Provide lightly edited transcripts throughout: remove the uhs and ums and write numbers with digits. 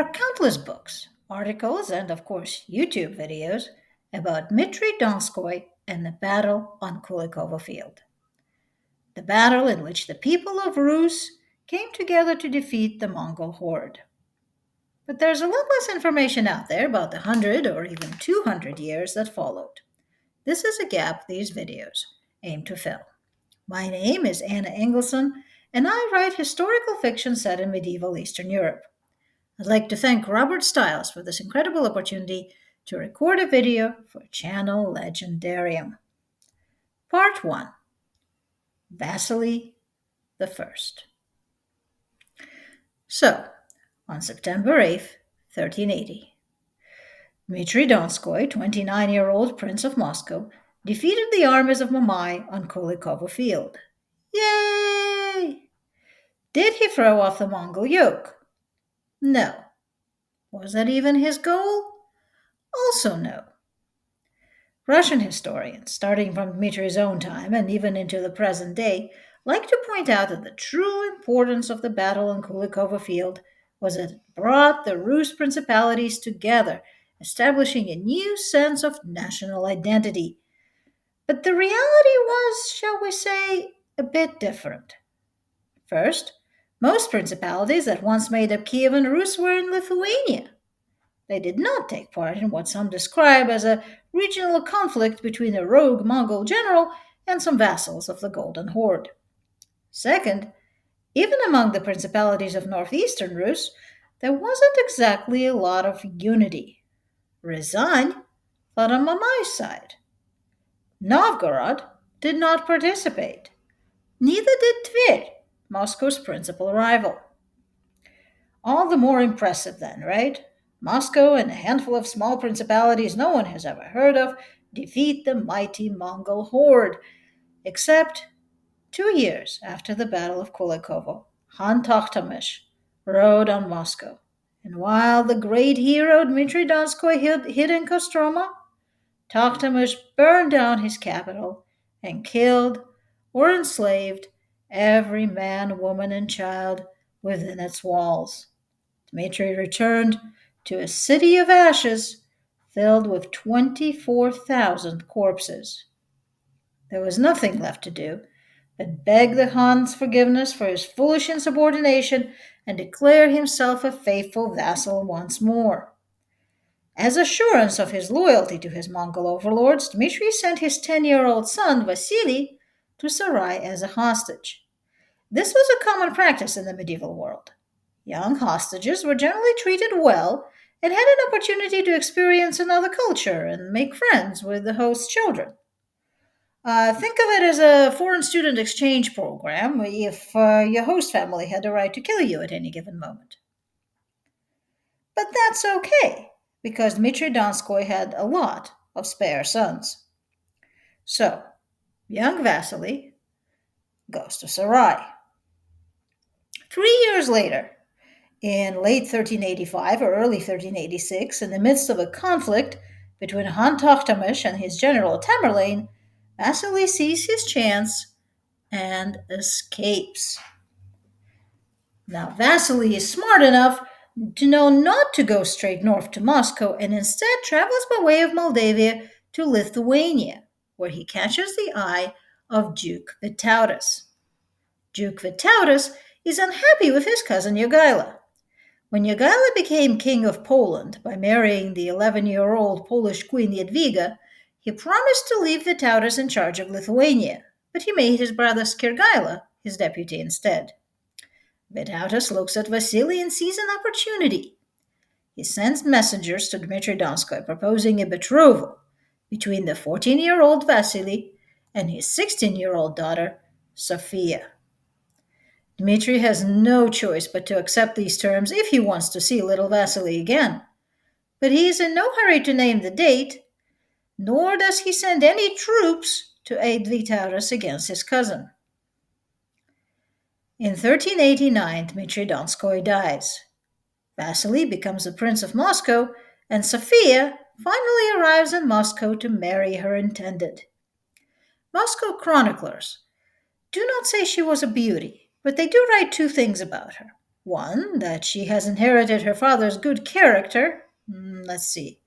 are countless books, articles, and of course YouTube videos about Dmitry Donskoy and the battle on Kulikovo Field. The battle in which the people of Rus came together to defeat the Mongol horde. But there's a lot less information out there about the 100 or even 200 years that followed. This is a gap these videos aim to fill. My name is Anna Engelsone, and I write historical fiction set in medieval Eastern Europe. I'd like to thank Robert Stiles for this incredible opportunity to record a video for channel Legendarium. Part 1: Vasily the First. So, on September 8th, 1380, Dmitry Donskoy, 29-year-old Prince of Moscow, defeated the armies of Mamai on Kulikovo Field. Yay! Did he throw off the Mongol yoke? No. Was that even his goal? Also no. Russian historians, starting from Dmitry's own time and even into the present day, like to point out that the true importance of the battle on Kulikovo Field was that it brought the Rus principalities together, establishing a new sense of national identity. But the reality was, shall we say, a bit different. First, most principalities that once made up Kievan Rus were in Lithuania. They did not take part in what some describe as a regional conflict between a rogue Mongol general and some vassals of the Golden Horde. Second, even among the principalities of northeastern Rus, there wasn't exactly a lot of unity. Rязань fought on Mamai's side. Novgorod did not participate. Neither did Tver, Moscow's principal rival. All the more impressive then, right? Moscow and a handful of small principalities no one has ever heard of defeat the mighty Mongol horde, except 2 years after the Battle of Kulikovo, Han Tokhtamysh rode on Moscow. And while the great hero Dmitry Donskoy hid in Kostroma, Tokhtamysh burned down his capital and killed or enslaved every man, woman, and child within its walls. Dmitry returned to a city of ashes filled with 24,000 corpses. There was nothing left to do but beg the Khan's forgiveness for his foolish insubordination and declare himself a faithful vassal once more. As assurance of his loyalty to his Mongol overlords, Dmitry sent his 10-year-old son, Vasily, to Sarai as a hostage. This was a common practice in the medieval world. Young hostages were generally treated well and had an opportunity to experience another culture and make friends with the host's children. Think of it as a foreign student exchange program if your host family had the right to kill you at any given moment. But that's okay, because Dmitry Donskoy had a lot of spare sons. So, young Vasily goes to Sarai. 3 years later, in late 1385 or early 1386, in the midst of a conflict between Han Tokhtamysh and his general Tamerlane, Vasily sees his chance and escapes. Now, Vasily is smart enough to know not to go straight north to Moscow and instead travels by way of Moldavia to Lithuania, where he catches the eye of Duke Vytautas. Duke Vytautas is unhappy with his cousin Jogaila. When Jogaila became king of Poland by marrying the 11-year-old Polish queen Jadwiga, he promised to leave Vytautas in charge of Lithuania, but he made his brother Skirgaila his deputy instead. Vytautas looks at Vasily and sees an opportunity. He sends messengers to Dmitry Donskoy proposing a betrothal between the 14-year-old Vasily and his 16-year-old daughter, Sophia. Dmitry has no choice but to accept these terms if he wants to see little Vasily again. But he is in no hurry to name the date, nor does he send any troops to aid Vytautas against his cousin. In 1389, Dmitry Donskoy dies. Vasily becomes the Prince of Moscow, and Sophia finally arrives in Moscow to marry her intended. Moscow chroniclers do not say she was a beauty, but they do write two things about her. One, that she has inherited her father's good character. Let's see.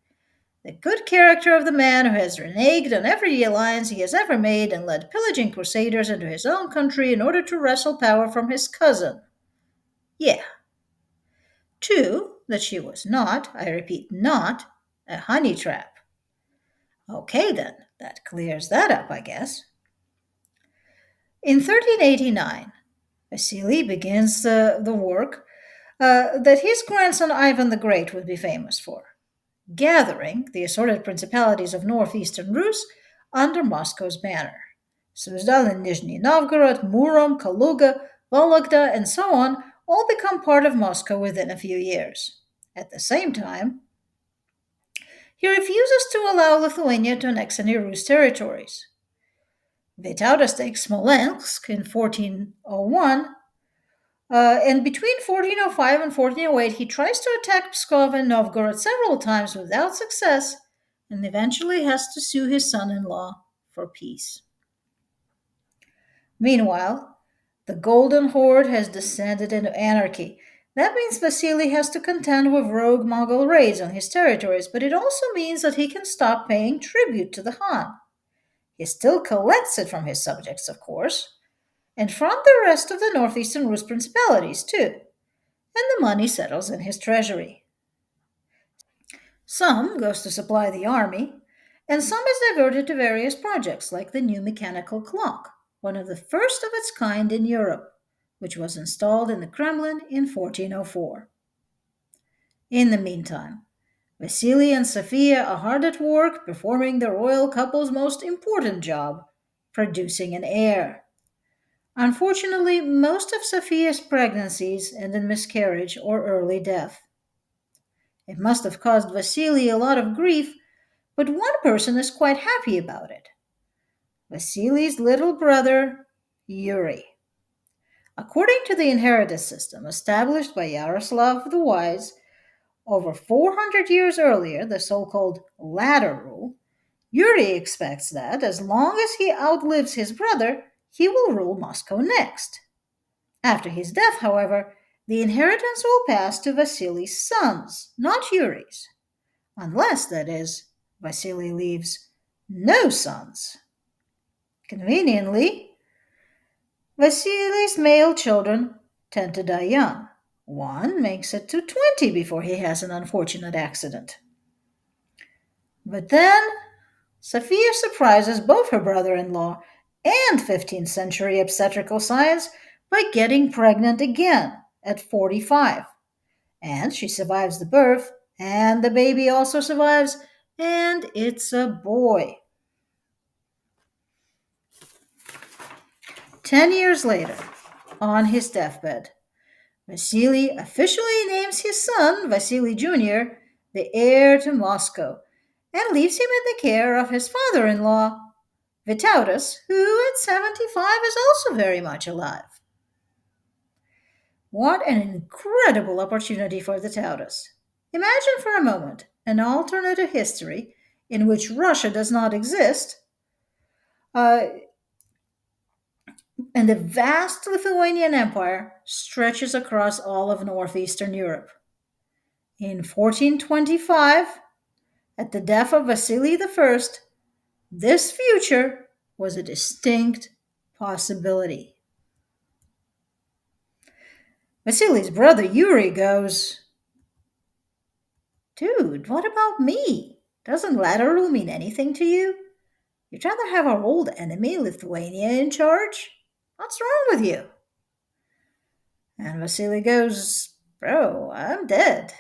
The good character of the man who has reneged on every alliance he has ever made and led pillaging crusaders into his own country in order to wrestle power from his cousin. Yeah. Two, that she was not, I repeat, not, a honey trap. Okay, then, that clears that up, I guess. In 1389, Vasily begins the work that his grandson Ivan the Great would be famous for, gathering the assorted principalities of northeastern Rus under Moscow's banner. Suzdal and Nizhny Novgorod, Murom, Kaluga, Vologda, and so on all become part of Moscow within a few years. At the same time, he refuses to allow Lithuania to annex any Rus territories. Vytautas takes Smolensk in 1401, and between 1405 and 1408, he tries to attack Pskov and Novgorod several times without success, and eventually has to sue his son in law for peace. Meanwhile, the Golden Horde has descended into anarchy. That means Vasily has to contend with rogue Mongol raids on his territories, but it also means that he can stop paying tribute to the Khan. He still collects it from his subjects, of course, and from the rest of the northeastern Rus principalities, too, and the money settles in his treasury. Some goes to supply the army, and some is diverted to various projects like the new mechanical clock, one of the first of its kind in Europe, which was installed in the Kremlin in 1404. In the meantime, Vasily and Sophia are hard at work performing the royal couple's most important job, producing an heir. Unfortunately, most of Sophia's pregnancies end in miscarriage or early death. It must have caused Vasily a lot of grief, but one person is quite happy about it: Vasily's little brother, Yuri. According to the inheritance system established by Yaroslav the Wise over 400 years earlier, the so called ladder rule, Yuri expects that, as long as he outlives his brother, he will rule Moscow next. After his death, however, the inheritance will pass to Vasily's sons, not Yuri's. Unless, that is, Vasily leaves no sons. Conveniently, Vasily's male children tend to die young. One makes it to 20 before he has an unfortunate accident. But then, Sophia surprises both her brother in law and 15th century obstetrical science by getting pregnant again at 45. And she survives the birth, and the baby also survives, and it's a boy. 10 years later, on his deathbed, Vasily officially names his son, Vasily Jr., the heir to Moscow, and leaves him in the care of his father in law, Vytautas, who at 75 is also very much alive. What an incredible opportunity for Vytautas! Imagine for a moment an alternative history in which Russia does not exist, uh, and the vast Lithuanian Empire stretches across all of northeastern Europe. In 1425, at the death of Vasily I, this future was a distinct possibility. Vasily's brother Yuri goes, "Dude, what about me? Doesn't lateral mean anything to you? You'd rather have our old enemy, Lithuania, in charge? What's wrong with you?" And Vasily goes, "Bro, I'm dead."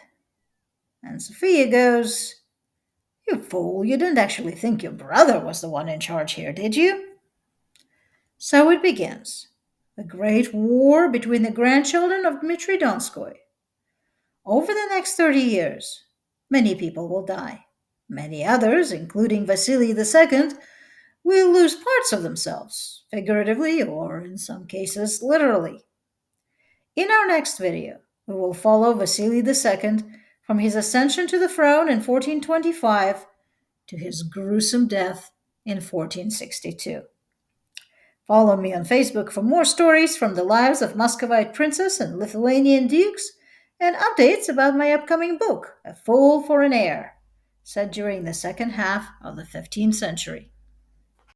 And Sophia goes, "You fool, you didn't actually think your brother was the one in charge here, did you?" So it begins, the great war between the grandchildren of Dmitri Donskoy. Over the next 30 years, many people will die. Many others, including Vasily II, will lose parts of themselves, figuratively or in some cases literally. In our next video, we will follow Vasily II from his ascension to the throne in 1425 to his gruesome death in 1462. Follow me on Facebook for more stories from the lives of Muscovite princes and Lithuanian dukes, and updates about my upcoming book, A Fool for an Heir, set during the second half of the 15th century.